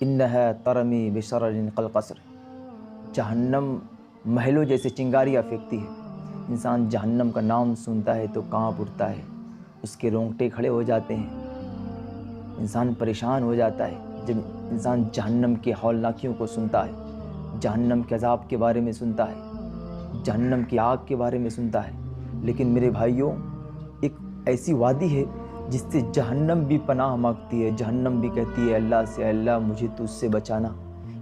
انہا ترمی بشرر کالقصر، جہنم محلوں جیسے چنگاریاں پھینکتی ہے۔ انسان جہنم کا نام سنتا ہے تو کانپ اٹھتا ہے، اس کے رونگٹے کھڑے ہو جاتے ہیں، انسان پریشان ہو جاتا ہے جب انسان جہنم کے ہولناکیوں کو سنتا ہے، جہنم کے عذاب کے بارے میں سنتا ہے، جہنم کی آگ کے بارے میں سنتا ہے۔ لیکن میرے بھائیوں، ایک ایسی وادی ہے جس سے جہنم بھی پناہ مانگتی ہے، جہنم بھی کہتی ہے اللہ سے، اللہ مجھے تجھ سے بچانا۔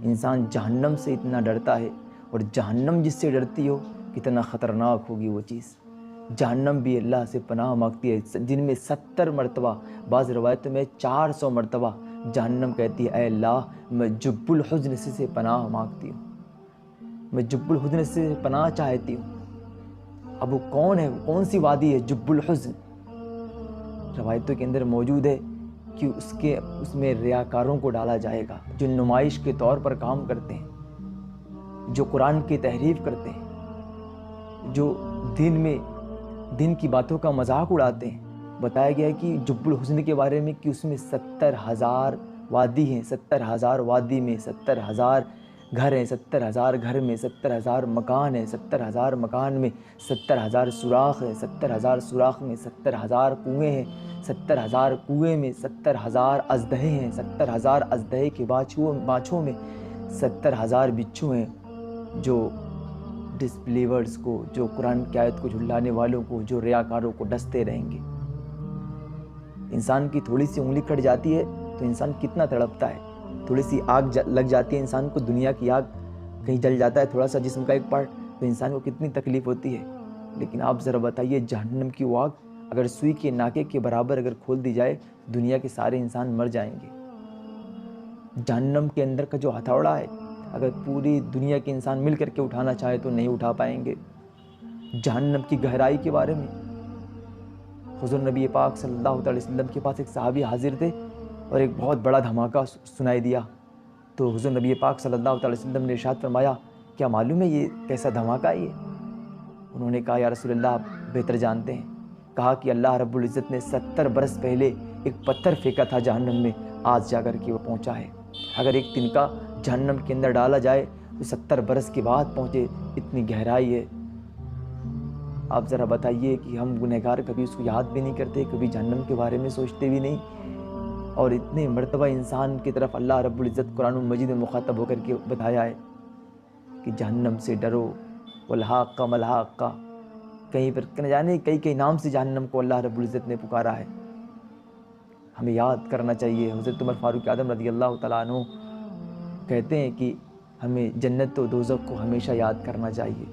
انسان جہنم سے اتنا ڈرتا ہے، اور جہنم جس سے ڈرتی ہو کتنا خطرناک ہوگی وہ چیز۔ جہنم بھی اللہ سے پناہ مانگتی ہے، جن میں 70 مرتبہ، بعض روایتوں میں 400 مرتبہ جہنم کہتی ہے اے اللہ میں جب الحزن سے پناہ مانگتی ہوں، میں جب الحزن سے پناہ چاہتی ہوں۔ اب وہ کون ہے، کون سی وادی ہے جب الحزن؟ روایتوں کے اندر موجود ہے کہ اس میں ریاکاروں کو ڈالا جائے گا، جو نمائش کے طور پر کام کرتے ہیں، جو قرآن کی تحریف کرتے ہیں، جو دین کی باتوں کا مذاق اڑاتے ہیں۔ بتایا گیا ہے کہ جب الحزن کے بارے میں کہ اس میں 70,000 وادی ہیں، 70,000 وادی میں 70,000 گھر ہیں، 70,000 گھر میں 70,000 مکان ہیں، 70,000 مکان میں 70,000 سوراخ ہیں، 70,000 سوراخ میں 70,000 کنویں ہیں، 70,000 کنویں میں 70,000 اژدہے ہیں، 70,000 اژدہے کے بانچھوں میں 70,000 بچھو ہیں، جو ڈسبلیورز کو، جو قرآن کی آیت کو جھلانے والوں کو، جو ریاکاروں کو ڈستے رہیں گے۔ انسان کی تھوڑی سی انگلی کٹ جاتی ہے تو انسان کتنا تڑپتا ہے، تھوڑی سی آگ لگ جاتی ہے انسان کو، دنیا کی آگ کہیں جل جاتا ہے تھوڑا سا جسم کا ایک پارٹ، تو انسان کو کتنی تکلیف ہوتی ہے۔ لیکن آپ ذرا بتائیے، جہنم کی وہ آگ اگر سوئی کے ناکے کے برابر اگر کھول دی جائے، دنیا کے سارے انسان مر جائیں گے۔ جہنم کے اندر کا جو ہتھوڑا ہے، اگر پوری دنیا کے انسان مل کر کے اٹھانا چاہے تو نہیں اٹھا پائیں گے۔ جہنم کی گہرائی کے بارے میں حضور نبی پاک صلی اللہ علیہ وسلم کے پاس ایک صحابی حاضر تھے اور ایک بہت بڑا دھماکہ سنائی دیا، تو حضور نبی پاک صلی اللہ علیہ وسلم نے ارشاد فرمایا کیا معلوم ہے یہ کیسا دھماکہ ہے یہ؟ انہوں نے کہا یا رسول اللہ آپ بہتر جانتے ہیں۔ کہا کہ اللہ رب العزت نے 70 برس پہلے ایک پتھر پھینکا تھا جہنم میں، آج جا کر کے وہ پہنچا ہے۔ اگر ایک تنکا جہنم کے اندر ڈالا جائے تو 70 برس کے بعد پہنچے، اتنی گہرائی ہے۔ آپ ذرا بتائیے کہ ہم گنہگار کبھی اس کو یاد بھی نہیں کرتے، کبھی جہنم کے بارے میں سوچتے بھی نہیں، اور اتنے مرتبہ انسان کی طرف اللہ رب العزت قرآن مجید میں مخاطب ہو کر کے بتایا ہے کہ جہنم سے ڈرو، والحاقہ ملحاقہ، کہیں پر نہ جانے کئی نام سے جہنم کو اللہ رب العزت نے پکارا ہے۔ ہمیں یاد کرنا چاہیے۔ حضرت عمر فاروق اعظم رضی اللہ تعالیٰ عنہ کہتے ہیں کہ ہمیں جنت و دوزخ کو ہمیشہ یاد کرنا چاہیے۔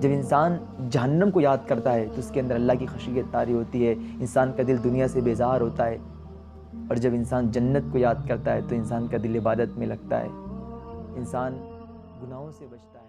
جب انسان جہنم کو یاد کرتا ہے تو اس کے اندر اللہ کی خشیت طاری ہوتی ہے، انسان کا دل دنیا سے بیزار ہوتا ہے، اور جب انسان جنت کو یاد کرتا ہے تو انسان کا دل عبادت میں لگتا ہے، انسان گناہوں سے بچتا ہے۔